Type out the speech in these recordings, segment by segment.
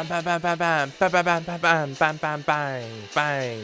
bam, bam, bam, bam, bam, bam, bam, bam, bam, bam, bam, bam, bang, bang.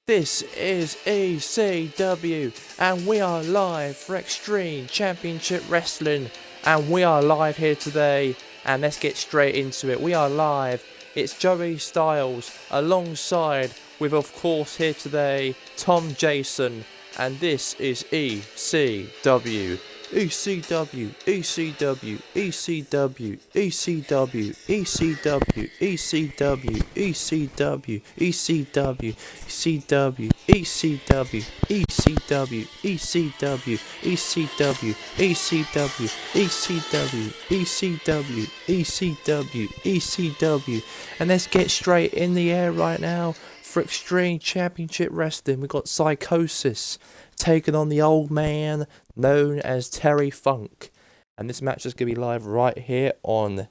This is ECW, and we are live for Extreme Championship Wrestling, and we are live here today, and let's get straight into it. We are live. It's Joey Styles alongside with, of course, here today, Tom Jason, and this is ECW. ECW, ECW, ECW, ECW, ECW, ECW, ECW, ECW, ECW, ECW, ECW, ECW, ECW, ECW, ECW, ECW, ECW, ECW, and let's get straight in the air right now for Extreme Championship Wrestling. We've got Psychosis taking on the old man known as Terry Funk, and this match is going to be live right here on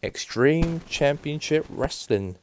Extreme Championship Wrestling.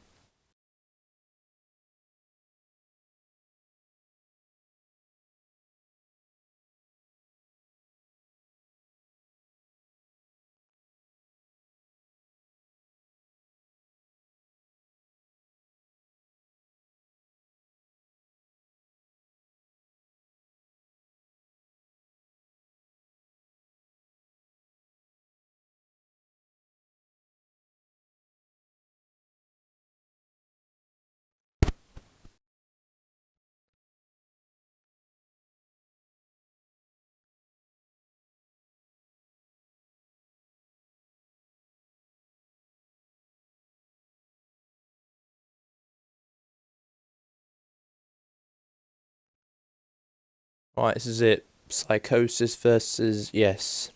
Right, this is it. Psychosis versus Yes.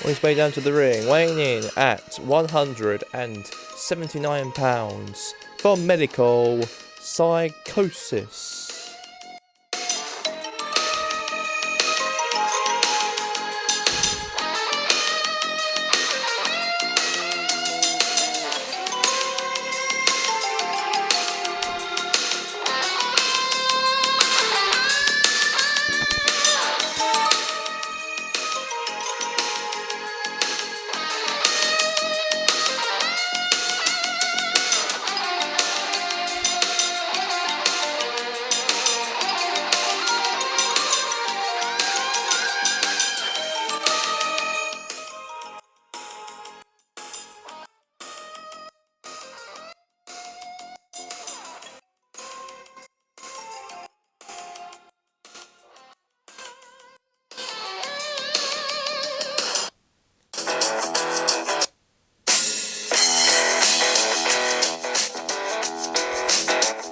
On his way down to the ring, weighing in at 179 pounds, from Medical, Psychosis.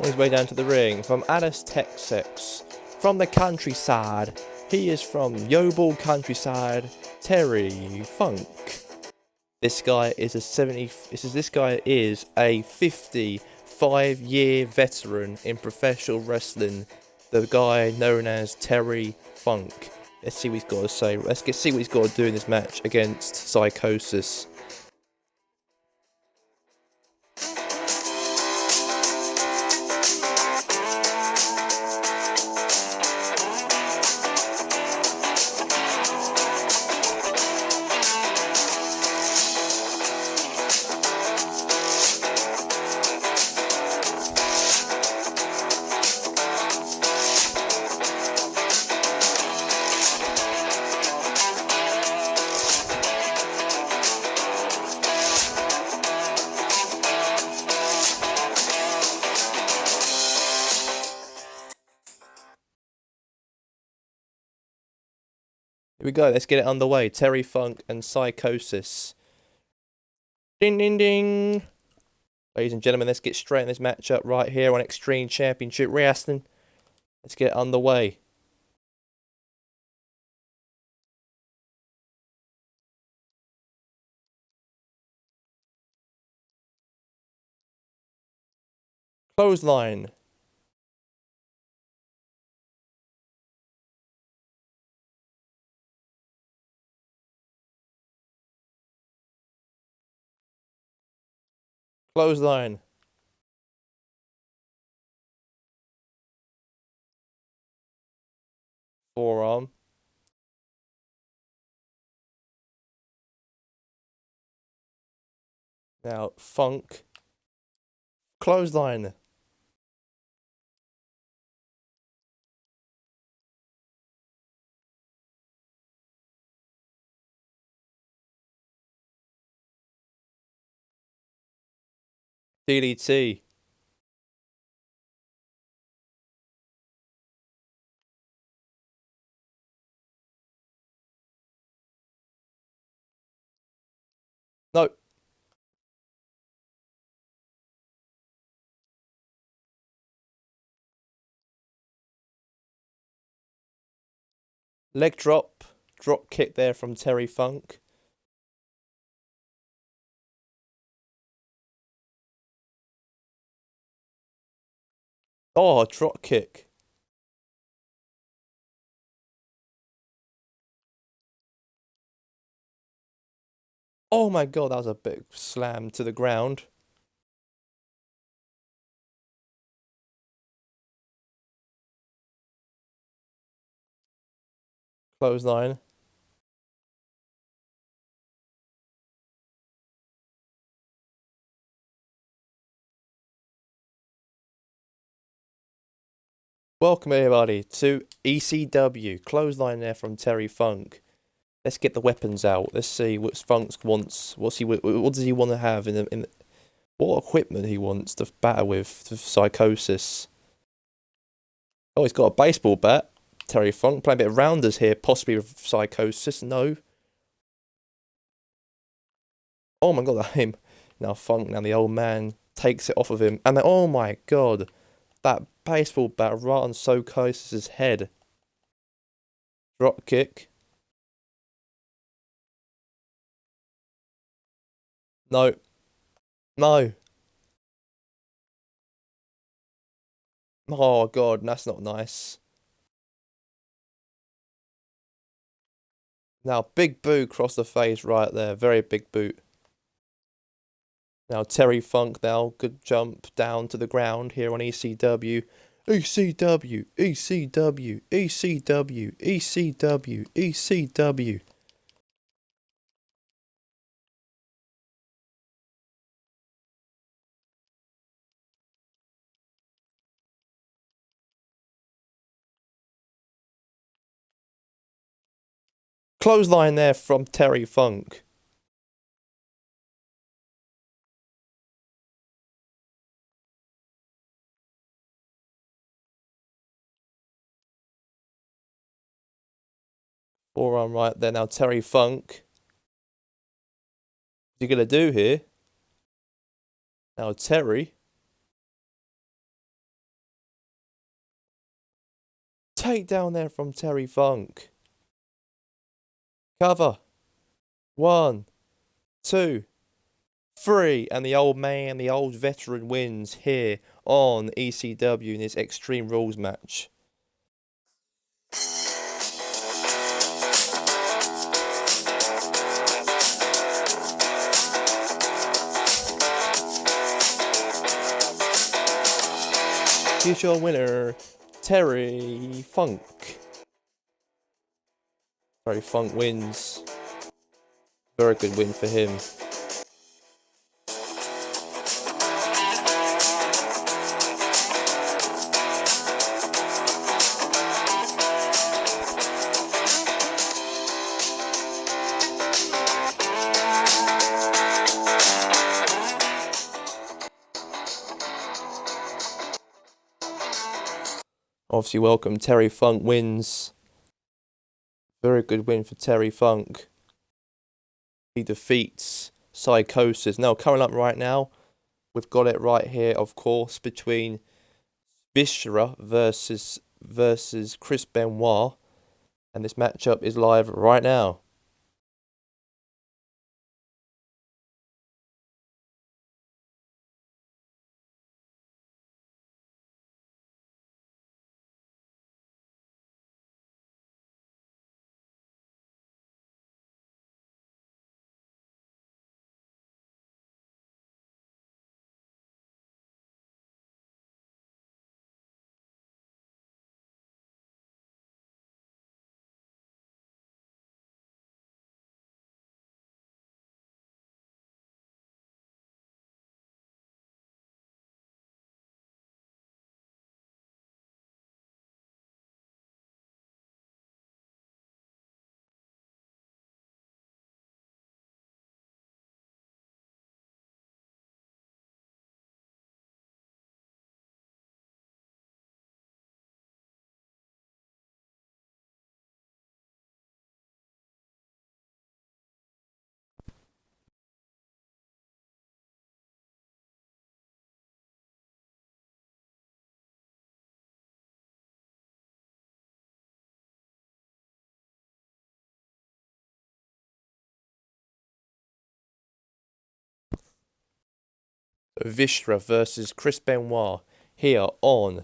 On his way down to the ring, from Alice, Texas, from the countryside, he is from Yeovil countryside, Terry Funk. This guy is a 55-year veteran in professional wrestling. The guy known as Terry Funk. Let's see what he's got to say. Let's see what he's got to do in this match against Psychosis. Here we go, let's get it underway. Terry Funk and Psychosis. Ding, ding, ding. Ladies and gentlemen, let's get straight in this matchup right here on Extreme Championship Wrestling. Let's get it underway. Clothesline. Clothesline. Forearm. Now, Funk. Clothesline. DDT. No. Leg drop. Drop kick there from Terry Funk. Oh, drop kick. Oh my god, that was a big slam to the ground. Clothesline. Welcome everybody to ECW. Clothesline there from Terry Funk. Let's get the weapons out. Let's see what Funk wants. What does he want to have in what equipment he wants to battle with Psychosis. Oh, he's got a baseball bat. Terry Funk playing a bit of rounders here, possibly with Psychosis. No. Oh my god, him. Now Funk, now the old man takes it off of him. And then, oh my god, that baseball bat right on Psychosis' head. Drop kick. No. No. Oh god, that's not nice. Now, big boot across the face right there. Very big boot. Now, Terry Funk now. Good jump down to the ground here on ECW. ECW, ECW, ECW, ECW, ECW. Clothesline there from Terry Funk. Forearm right there. Now, Terry Funk. What's he going to do here? Now, Terry. Takedown there from Terry Funk. Cover. 1, 2, 3. And the old man, the old veteran wins here on ECW in this Extreme Rules match. Here's your winner, Terry Funk. Terry Funk wins. Very good win for him. Obviously, welcome. Terry Funk wins. Very good win for Terry Funk. He defeats Psychosis. Now, coming up right now, we've got it right here, of course, between Viscera versus Chris Benoit. And this matchup is live right now. Vishra versus Chris Benoit here on.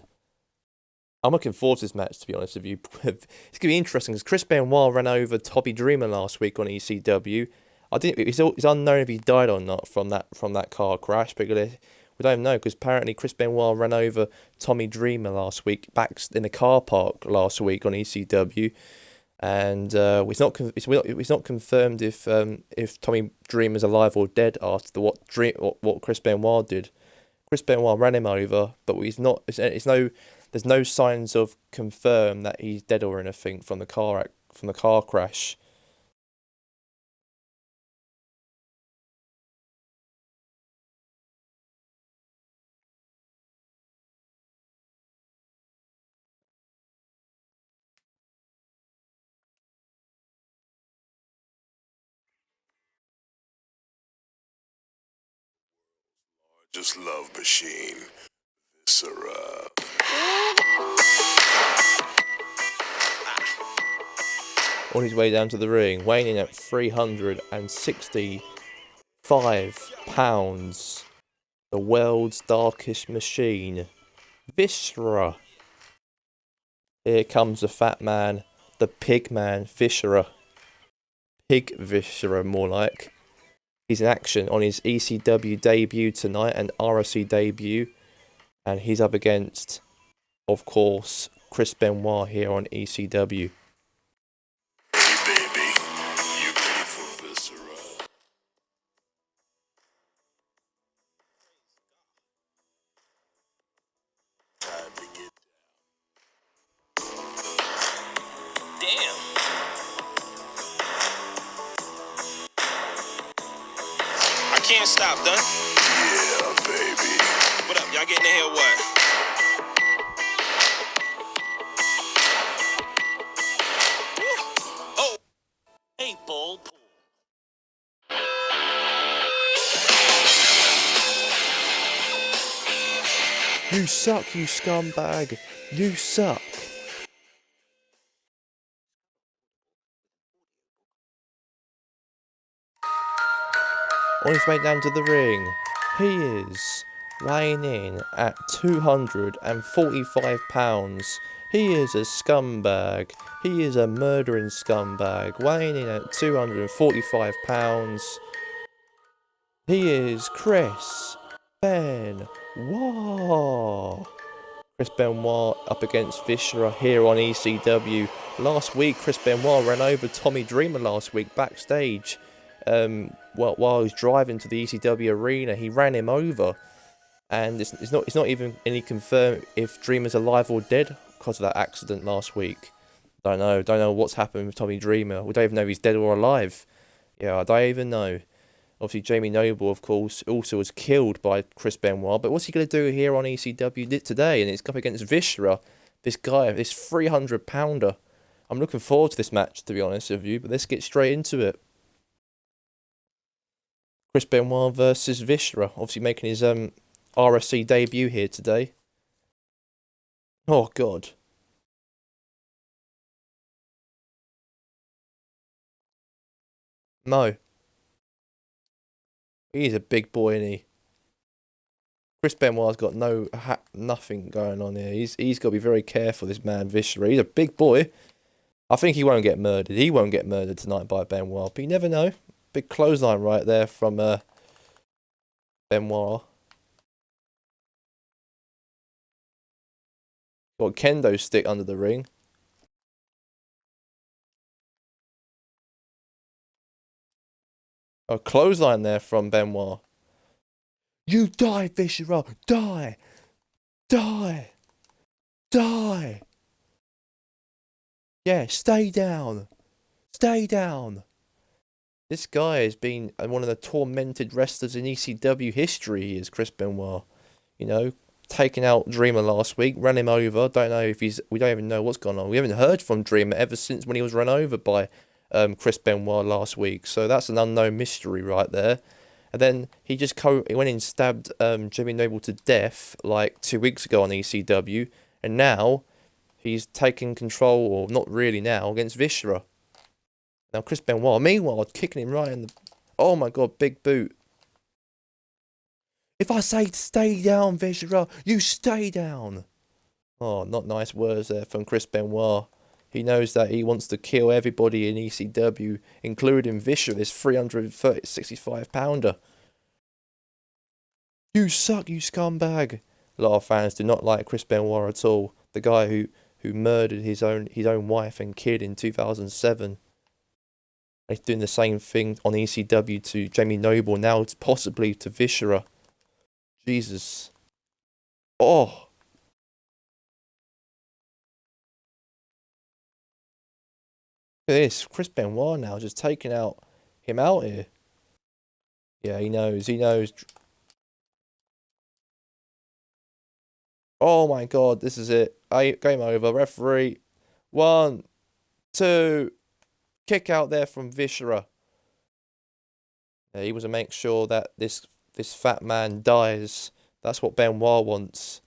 I'm looking forward to this match, to be honest with you. It's going to be interesting because Chris Benoit ran over Tommy Dreamer last week on ECW. It's unknown if he died or not from that car crash, but we don't know because apparently Chris Benoit ran over Tommy Dreamer last week back in the car park last week on ECW, and it's not confirmed if Tommy Dreamer's alive or dead after what Chris Benoit did. Chris Benoit ran him over, but there's no signs of confirm that he's dead or anything from the car crash. Just love machine. Viscera. On his way down to the ring, weighing in at 365 pounds, the world's darkest machine, Viscera. Here comes the fat man, the pig man, Viscera. Pig Viscera, more like. He's in action on his ECW debut tonight and ROC debut. And he's up against, of course, Chris Benoit here on ECW. Hey baby, you ready for Viscera? Time to get down. Damn. I can't stop, done. Yeah, baby. What up? Y'all getting in here what? Oh, hey, ball. You suck, you scumbag. You suck. On his way down to the ring, he is weighing in at 245 pounds. He is a scumbag. He is a murdering scumbag. Weighing in at 245 pounds. He is Chris Benoit. Chris Benoit up against Viscera here on ECW. Last week, Chris Benoit ran over Tommy Dreamer last week backstage. While he was driving to the ECW arena, he ran him over, and it's not even any confirmed if Dreamer's alive or dead because of that accident last week. Don't know what's happened with Tommy Dreamer. We don't even know if he's dead or alive. Yeah, I don't even know. Obviously, Jamie Noble, of course, also was killed by Chris Benoit. But what's he going to do here on ECW today? And it's up against Viscera, this guy, this 300-pounder. I'm looking forward to this match, to be honest with you. But let's get straight into it. Chris Benoit versus Viscera, obviously making his RSC debut here today. Oh, God. No. He's a big boy, isn't he? Chris Benoit's got nothing going on here. He's got to be very careful, this man, Viscera. He's a big boy. I think he won't get murdered. He won't get murdered tonight by Benoit, but you never know. Big clothesline right there from Benoit. Got a kendo stick under the ring. A clothesline there from Benoit. You die, Viscera! Die! Die! Die! Yeah, stay down! Stay down! This guy has been one of the tormented wrestlers in ECW history. He is Chris Benoit. You know, taking out Dreamer last week, ran him over. Don't know if we don't even know what's gone on. We haven't heard from Dreamer ever since when he was run over by Chris Benoit last week. So that's an unknown mystery right there. And then he went in and stabbed Jimmy Noble to death like 2 weeks ago on ECW. And now he's taking control, or not really now, against Viscera. Now Chris Benoit, meanwhile, kicking him right in the... Oh my God, big boot. If I say stay down, Viscera, you stay down. Oh, not nice words there from Chris Benoit. He knows that he wants to kill everybody in ECW, including Viscera, this 365 pounder. You suck, you scumbag. A lot of fans do not like Chris Benoit at all. The guy who murdered his own wife and kid in 2007. He's doing the same thing on ECW to Jamie Noble, now possibly to Viscera. Jesus. Oh. Look at this. Chris Benoit now just taking him out here. Yeah, he knows. He knows. Oh my god, this is it. Game over. Referee. 1, 2. Kick out there from Viscera. Yeah, he was to make sure that this fat man dies. That's what Benoit wants.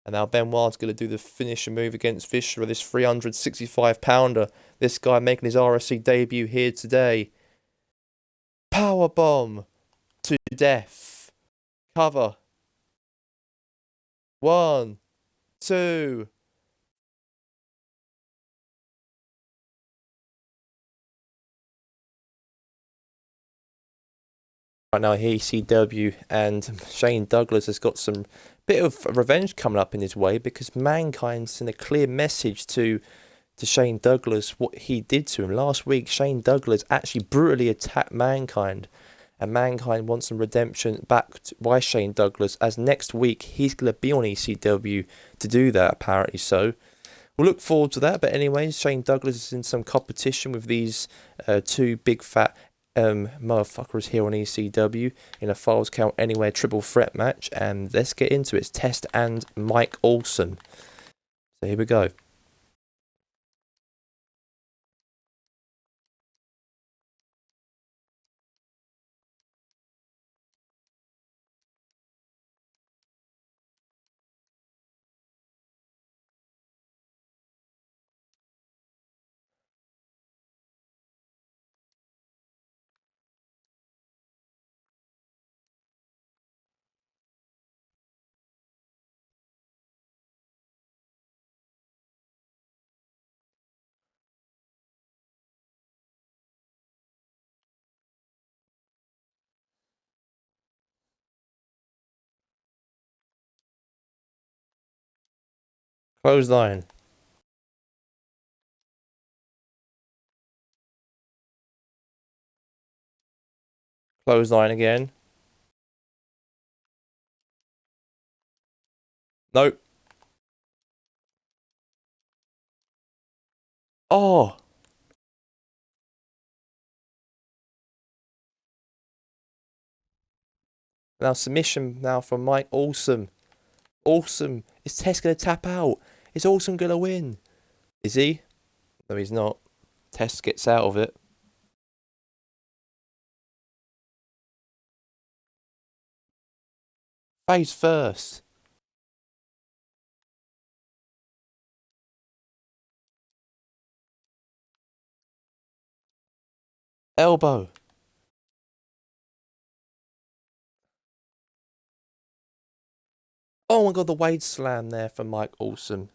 And now Benoit's going to do the finisher move against Viscera, this 365 pounder. This guy making his RSC debut here today. Powerbomb to death. Cover. 1, 2. Right now, ECW and Shane Douglas has got some bit of revenge coming up in his way, because Mankind sent a clear message to Shane Douglas what he did to him. Last week, Shane Douglas actually brutally attacked Mankind, and Mankind wants some redemption back by Shane Douglas, as next week he's going to be on ECW to do that, apparently so. We'll look forward to that, but anyways, Shane Douglas is in some competition with these two big fat motherfuckers here on ECW in a Falls Count Anywhere triple threat match, and let's get into it. It's Test and Mike Olsen. So here we go. Clothesline. Clothesline again. Nope. Oh. Now submission now from Mike Olsen. Olsen. Is Test going to tap out? Is Olsen going to win? Is he? No, he's not. Test gets out of it. Face first. Elbow. Oh my god, the Wade slam there from Mike Olsen.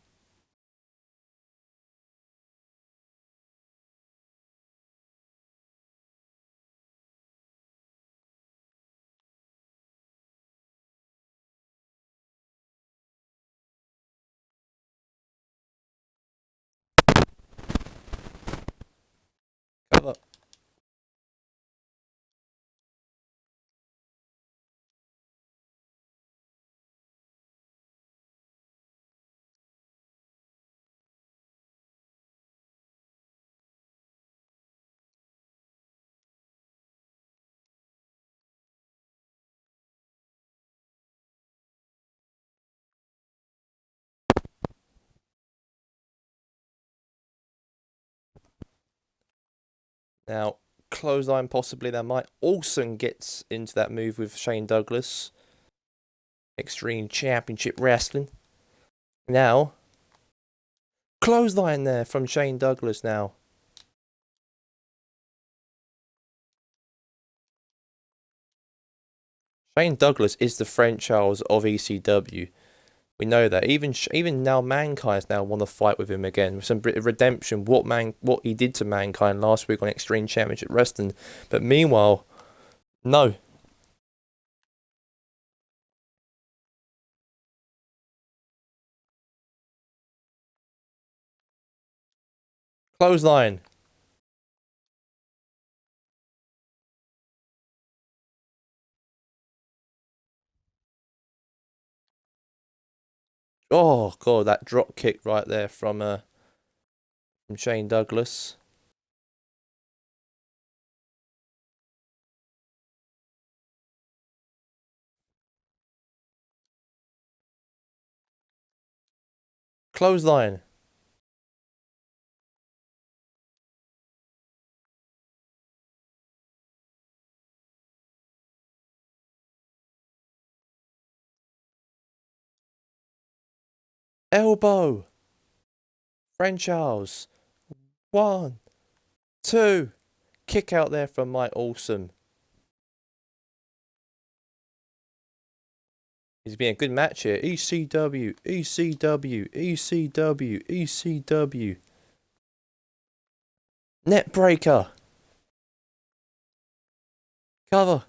Cover. Now, clothesline possibly. Now, Mike Olsen gets into that move with Shane Douglas. Extreme Championship Wrestling. Now, clothesline there from Shane Douglas now. Shane Douglas is the French Charles of ECW. We know that. Even now, Mankind's now want to fight with him again with some bit of redemption. What he did to Mankind last week on Extreme Championship Wrestling. But meanwhile, no. Clothesline. Oh god, that drop kick right there from Shane Douglas. Clothesline. Elbow. French Charles. 1, 2. Kick out there from Mike Awesome. It's been a good match here. ECW, ECW, ECW, ECW. Net breaker. Cover.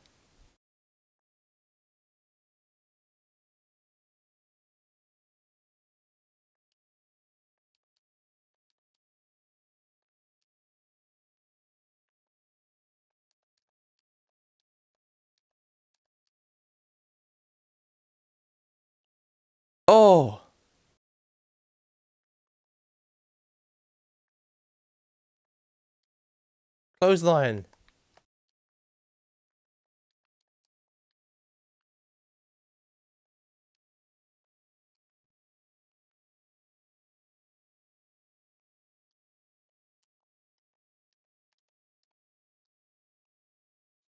Oh. Clothesline.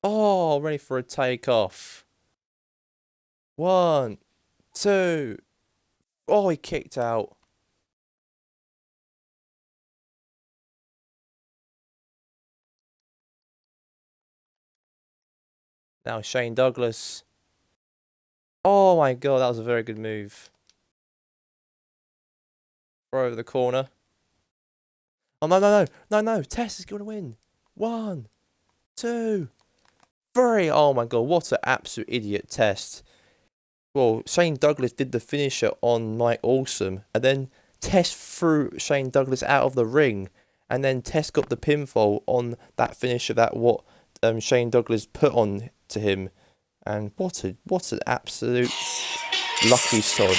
Oh, ready for a takeoff. 1, 2. Oh, he kicked out. Now Shane Douglas. Oh my god, that was a very good move. Throw over the corner. Oh no, no, no, no, no. Tess is going to win. 1, 2, 3. Oh my god, what an absolute idiot Test. Well, Shane Douglas did the finisher on Mike Awesome, and then Tess threw Shane Douglas out of the ring, and then Tess got the pinfall on that finisher that Shane Douglas put on to him, and what an absolute lucky sod.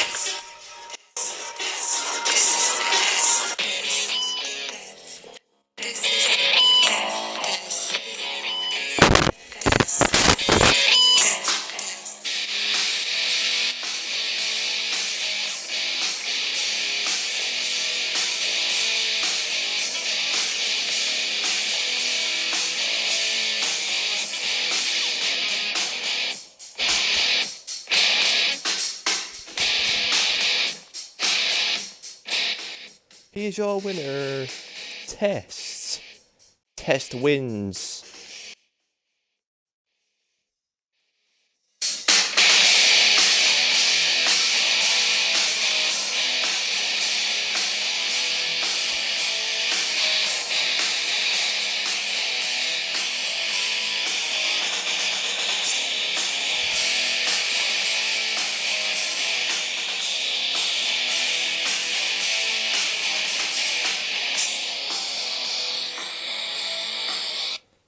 Here's your winner, Test. Test wins.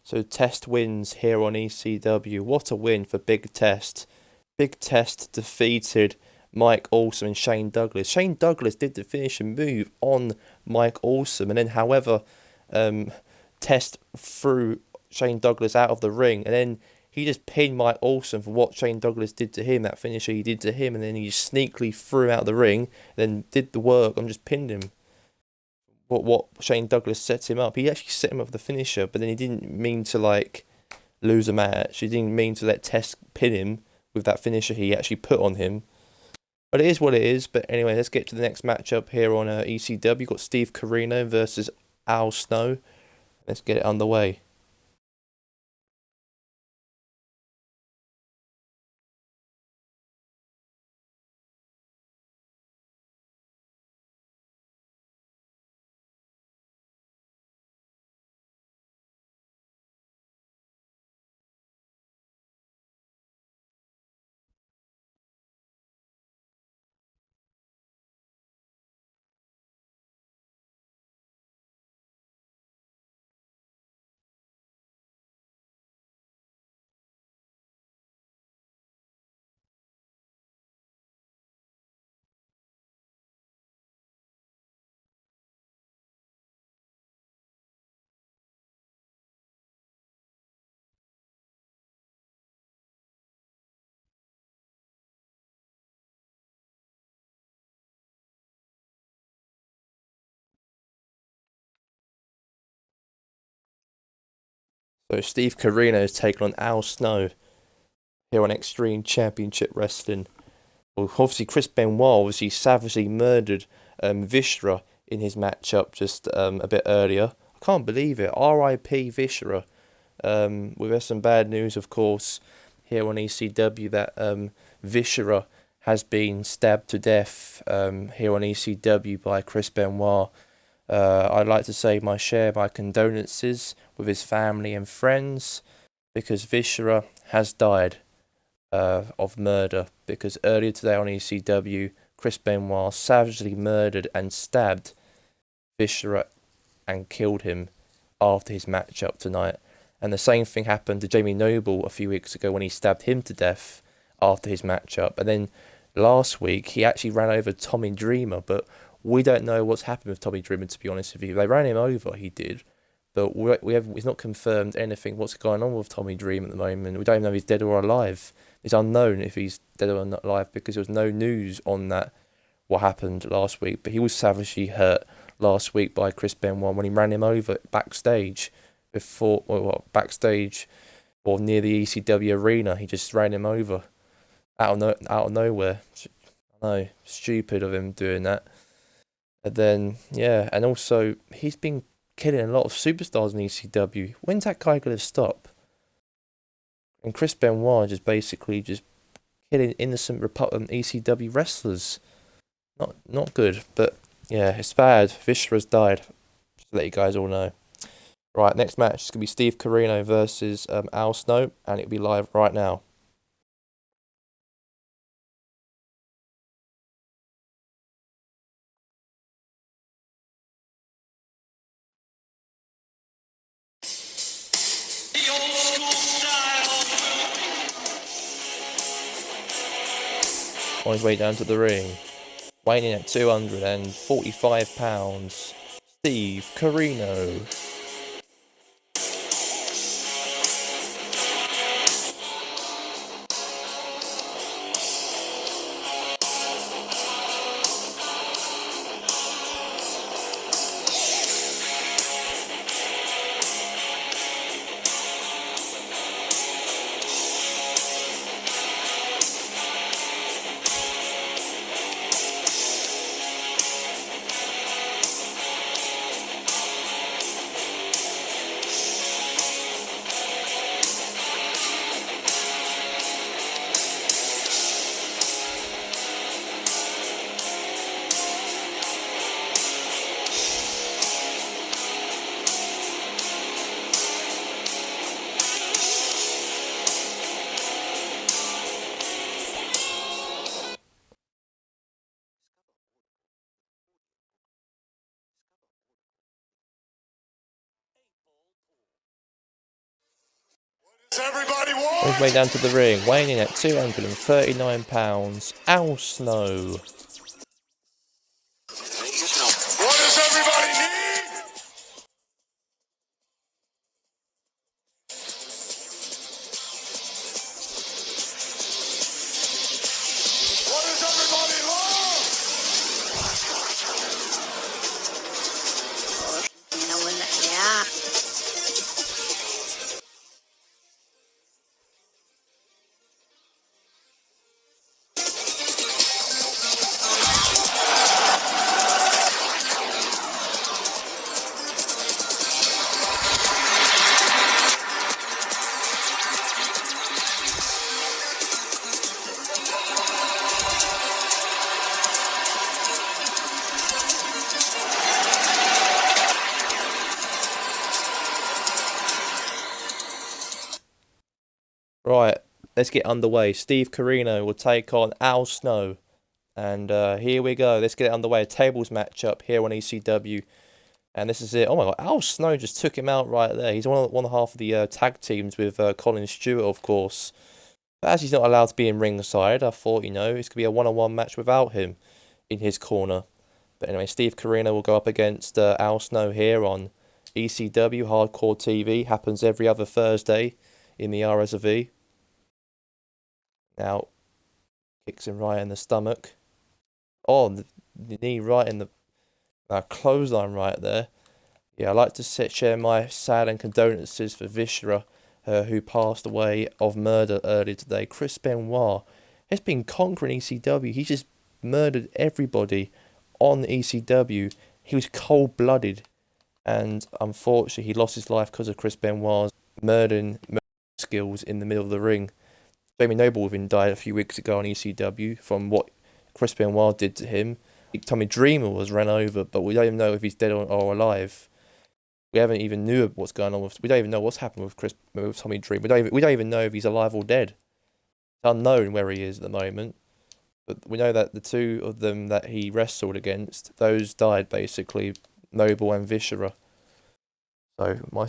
So Test wins here on ECW. What a win for Big Test. Big Test defeated Mike Awesome and Shane Douglas. Shane Douglas did the finishing move on Mike Awesome, and then however Test threw Shane Douglas out of the ring, and then he just pinned Mike Awesome for what Shane Douglas did to him, that finisher he did to him, and then he just sneakily threw him out of the ring, then did the work and just pinned him. What Shane Douglas sets him up. He actually set him up for the finisher, but then he didn't mean to like lose a match. He didn't mean to let Test pin him with that finisher he actually put on him. But it is what it is. But anyway, let's get to the next matchup here on ECW. You've got Steve Corino versus Al Snow. Let's get it underway. So Steve Corino is taking on Al Snow here on Extreme Championship Wrestling. Well, obviously Chris Benoit savagely murdered Viscera in his matchup just a bit earlier. I can't believe it. R.I.P. Viscera. We've had some bad news, of course, here on ECW that Viscera has been stabbed to death here on ECW by Chris Benoit. I'd like to say my condolences with his family and friends, because Viscera has died of murder, because earlier today on ECW, Chris Benoit savagely murdered and stabbed Viscera and killed him after his matchup tonight. And the same thing happened to Jamie Noble a few weeks ago when he stabbed him to death after his matchup. And then last week, he actually ran over Tommy Dreamer, but we don't know what's happened with Tommy Dreamer, to be honest with you. They ran him over, he did, but it's not confirmed anything what's going on with Tommy Dreamer at the moment. We don't even know if he's dead or alive. It's unknown if he's dead or not alive, because there was no news on that, what happened last week. But he was savagely hurt last week by Chris Benoit when he ran him over backstage backstage or near the ECW arena. He just ran him over out of nowhere. I know, stupid of him doing that. And then, yeah, and also he's been killing a lot of superstars in ECW. When's that guy going to stop? And Chris Benoit just basically just killing innocent ECW wrestlers. Not good, but yeah, it's bad. Viscera's died. Just to let you guys all know. Right, next match is going to be Steve Corino versus Al Snow, and it'll be live right now. The old school style. On his way down to the ring, weighing in at 245 pounds, Steve Corino. On his way down to the ring, weighing in at 239 pounds, Al Snow. What does everybody need? What does everybody love? Yeah. Right, let's get underway. Steve Corino will take on Al Snow. And here we go. Let's get it underway. A tables matchup here on ECW. And this is it. Oh my god, Al Snow just took him out right there. He's one half of the tag teams with Colin Stewart, of course. But as he's not allowed to be in ringside, I thought, it's going to be a one-on-one match without him in his corner. But anyway, Steve Corino will go up against Al Snow here on ECW Hardcore TV. Happens every other Thursday in the RSV. Now, kicks him right in the stomach. Oh, the knee right in the clothesline right there. Yeah, I'd like to share my sad and condolences for Vishra, who passed away of murder earlier today. Chris Benoit has been conquering ECW. He just murdered everybody on ECW. He was cold-blooded, and unfortunately, he lost his life because of Chris Benoit's murdering skills in the middle of the ring. Jamie Noble even died a few weeks ago on ECW from what Chris Benoit did to him. Tommy Dreamer was run over, but we don't even know if he's dead or alive. We haven't even knew what's going on with. We don't even know what's happened with Tommy Dreamer. We don't even know if he's alive or dead. It's unknown where he is at the moment. But we know that the two of them that he wrestled against, those died basically, Noble and Viscera. So my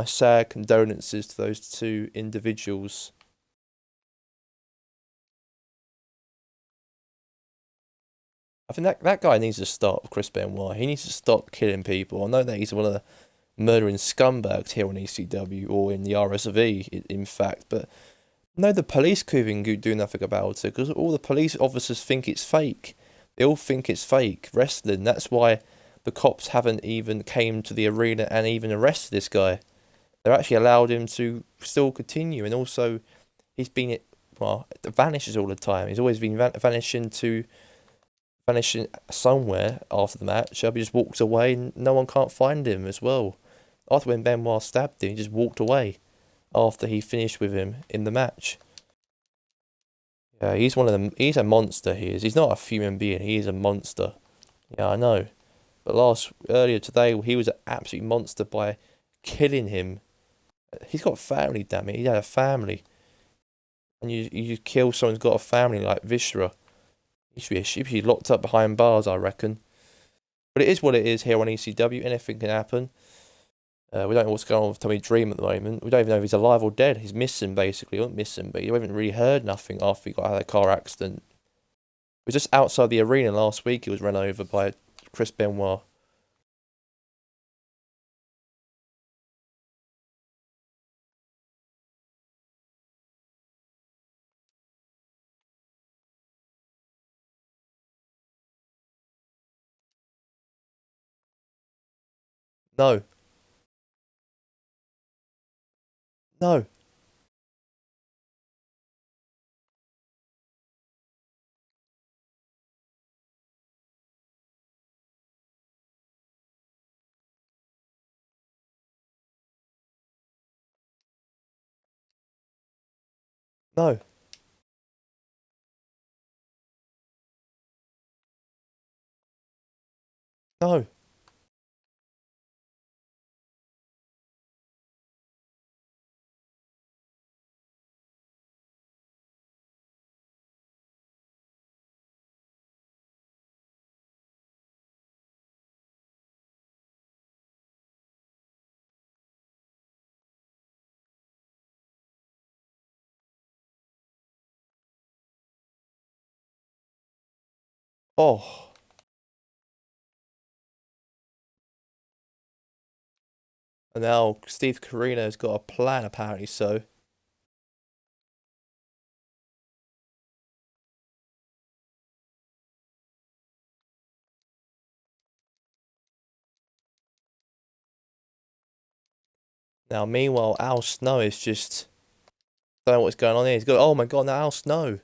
sad condolences to those two individuals. I think that guy needs to stop, Chris Benoit. He needs to stop killing people. I know that he's one of the murdering scumbags here on ECW or in the RSV, in fact, but no, the police could even do nothing about it because all the police officers think it's fake. They all think it's fake wrestling. That's why the cops haven't even came to the arena and even arrested this guy. They're actually allowed him to still continue, and also he's been vanishes all the time. He's always been vanishing somewhere after the match. He just walks away and no one can't find him as well. After when Benoit stabbed him, he just walked away after he finished with him in the match. Yeah, he's one of them. He's a monster. He is. He's not a human being. He is a monster. Yeah, I know. But earlier today, he was an absolute monster by killing him. He's got family, damn it. He had a family. And you kill someone who's got a family like Viscera. He should be locked up behind bars, I reckon. But it is what it is here on ECW. Anything can happen. We don't know what's going on with Tommy Dream at the moment. We don't even know if he's alive or dead. He's missing, basically. Not missing, but you haven't really heard nothing after he got out of the car accident. He was just outside the arena last week. He was run over by Chris Benoit. No. No. No. No. Oh. And now Steve Corino's got a plan, apparently so. Now, meanwhile, Al Snow is just... don't know what's going on here. He's got... oh my god, now Al Snow.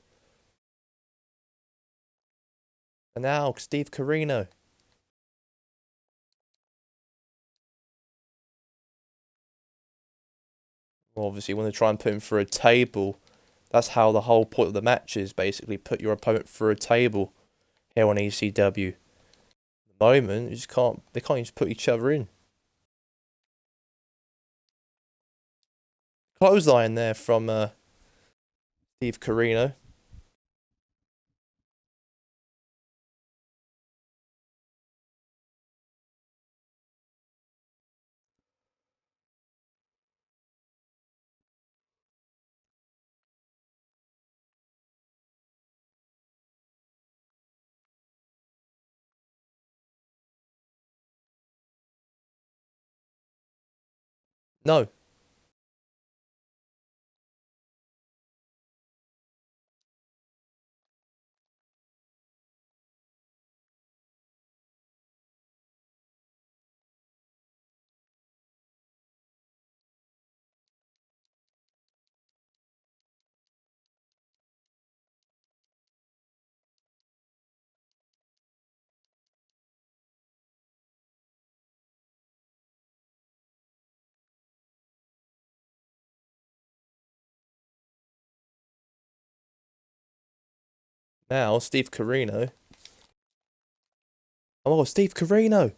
And now Steve Corino. Well, obviously, you want to try and put him through a table. That's how the whole point of the match is, basically. Put your opponent through a table here on ECW. At the moment, you just can't... they can't just put each other in. Clothesline there from Steve Corino. No. Now, Steve Corino. Oh, Steve Corino!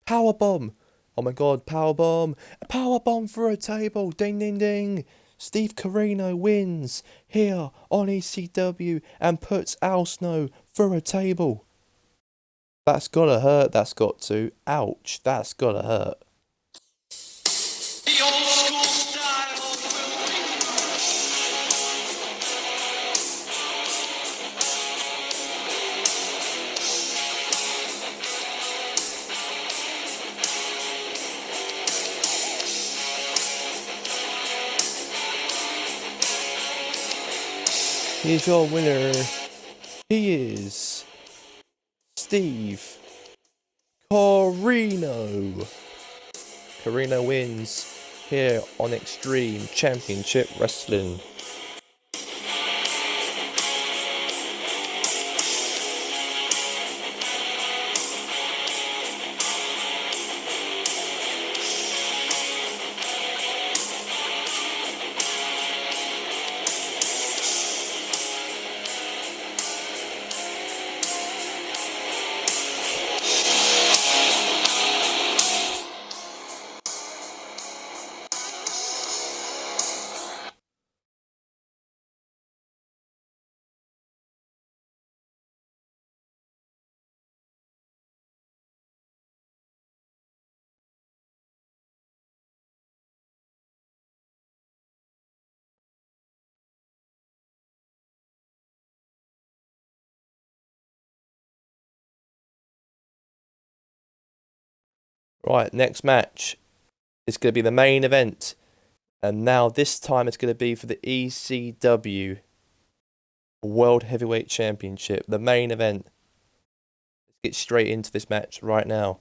Powerbomb! Oh my god, powerbomb! A powerbomb for a table! Ding ding ding! Steve Corino wins here on ECW and puts Al Snow through a table. That's gotta hurt, that's got to. Ouch, that's gotta hurt. The old school style will be. Here's your winner. He is Steve Corino. Corino wins here on Extreme Championship Wrestling. Right, next match is going to be the main event. And now this time it's going to be for the ECW World Heavyweight Championship. The main event. Let's get straight into this match right now.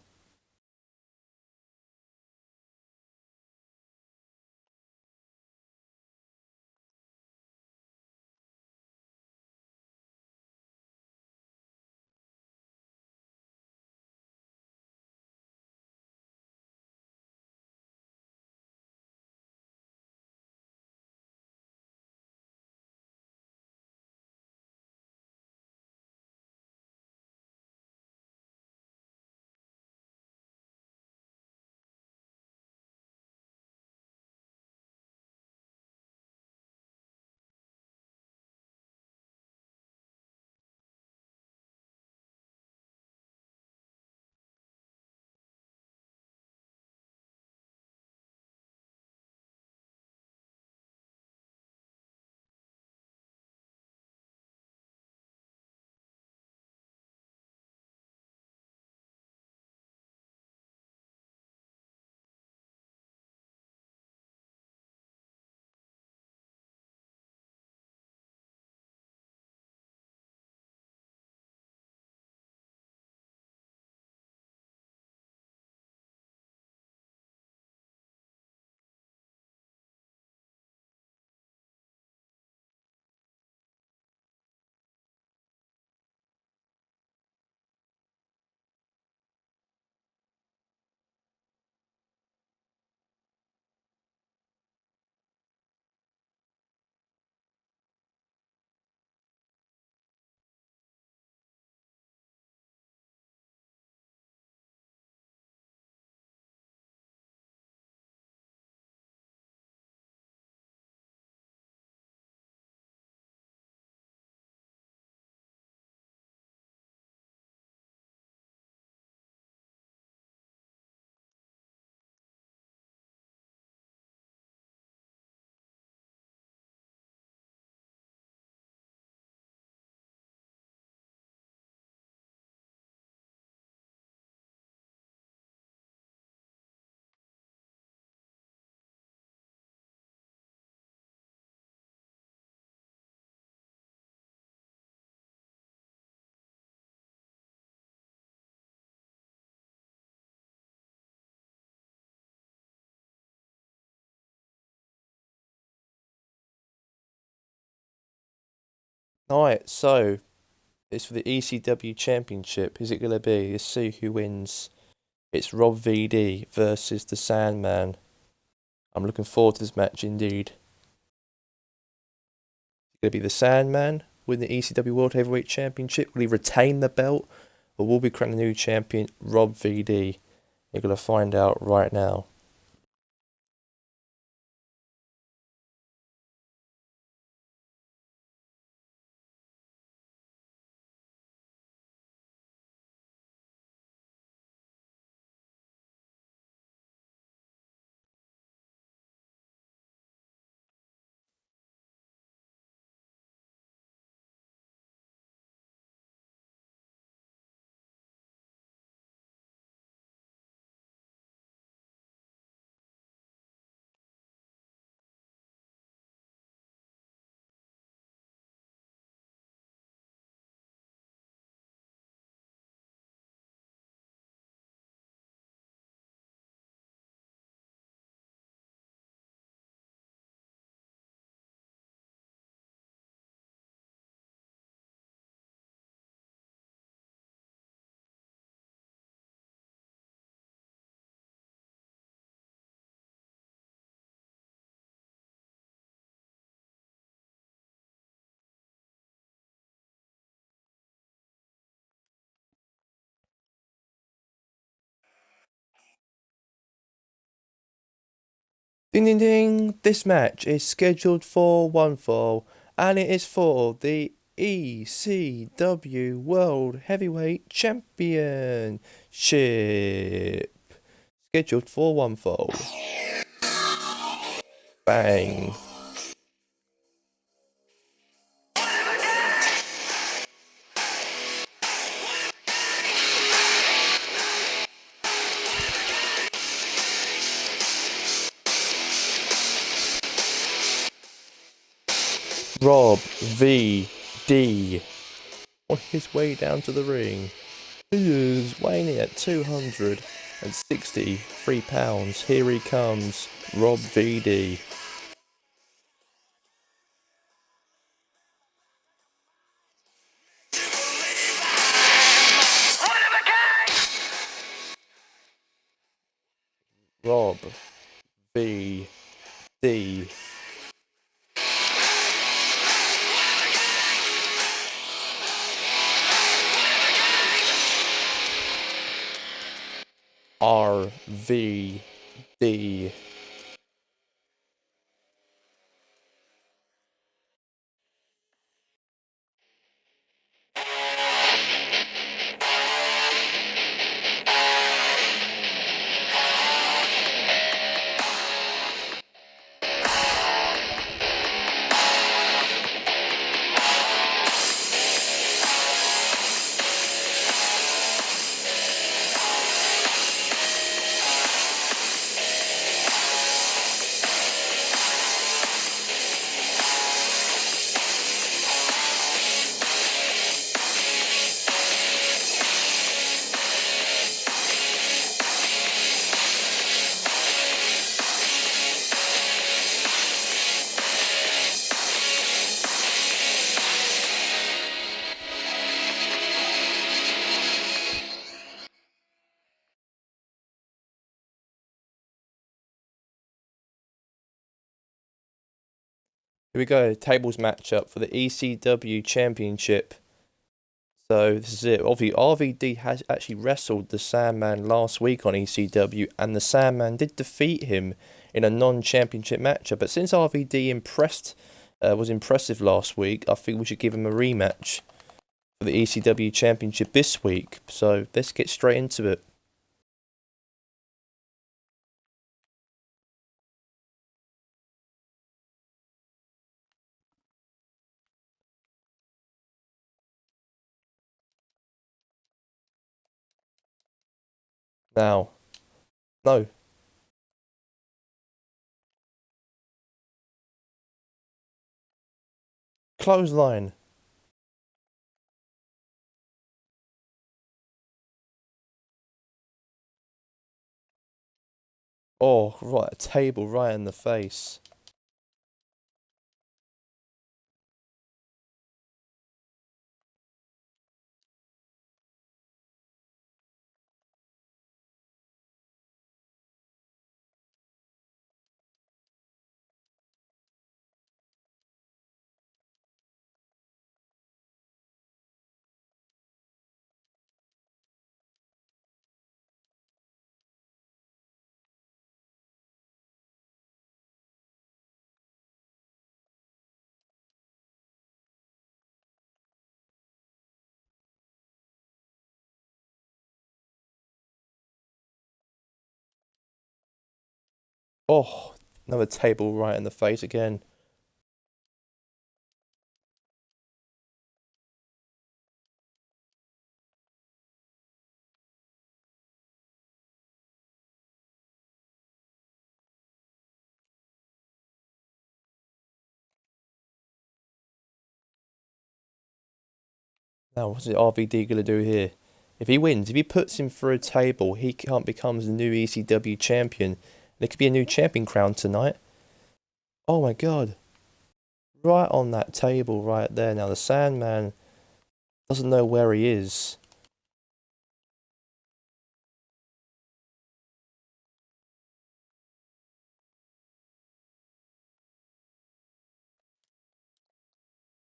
Alright, so it's for the ECW Championship. Is it going to be? Let's see who wins. It's Rob VD versus the Sandman. I'm looking forward to this match indeed. It's going to be the Sandman win the ECW World Heavyweight Championship? Will he retain the belt? Or will be crowned the new champion, Rob VD? You're going to find out right now. Ding ding ding! This match is scheduled for one fall, and it is for the ECW World Heavyweight Championship. Scheduled for one fall. Bang. Rob VD on his way down to the ring. He is weighing in at 263 pounds. Here he comes, Rob VD. Rob VD. RVD. Here we go, tables matchup for the ECW Championship. So this is it. Obviously, RVD has actually wrestled the Sandman last week on ECW, and the Sandman did defeat him in a non-championship matchup. But since RVD was impressive last week, I think we should give him a rematch for the ECW Championship this week. So let's get straight into it. Now, no. Clothesline. Oh, right, a table right in the face. Oh, another table right in the face again. Now, what's RVD going to do here? If he wins, if he puts him through a table, he can't becomes the new ECW champion. There could be a new champion crowned tonight. Oh my god. Right on that table right there. Now, the Sandman doesn't know where he is.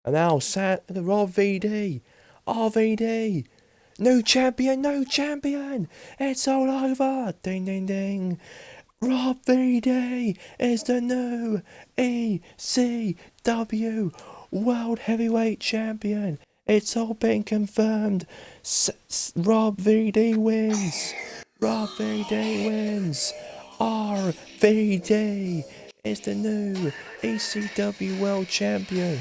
And now, RVD. RVD. New champion, new champion. It's all over. Ding, ding, ding. Rob VD is the new ECW World Heavyweight Champion. It's all been confirmed. Rob VD wins. Rob VD wins. RVD is the new ECW World Champion.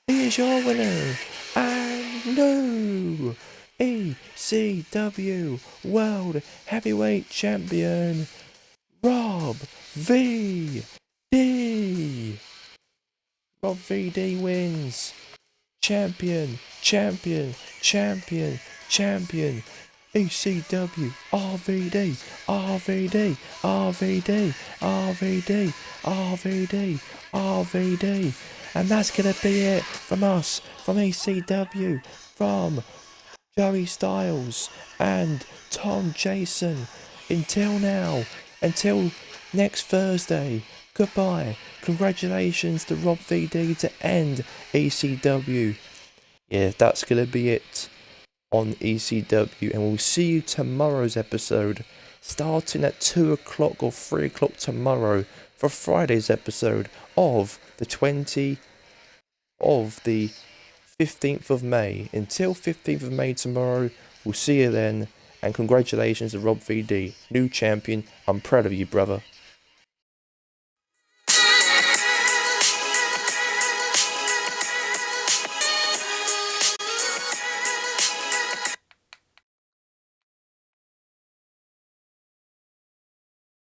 He is your winner and new ECW World Heavyweight Champion, Rob VD. Rob VD wins. Champion, champion, champion, champion. ECW, RVD, RVD, RVD, RVD, RVD, RVD. And that's going to be it from us, from ECW, from Joey Styles and Tom Jason. Until now, until next Thursday, goodbye. Congratulations to Rob VD to end ECW. Yeah, that's going to be it on ECW. And we'll see you tomorrow's episode, starting at 2 o'clock or 3 o'clock tomorrow for Friday's episode of the 15th of May. Until 15th of May tomorrow, we'll see you then. And congratulations to Rob VD, new champion. I'm proud of you, brother.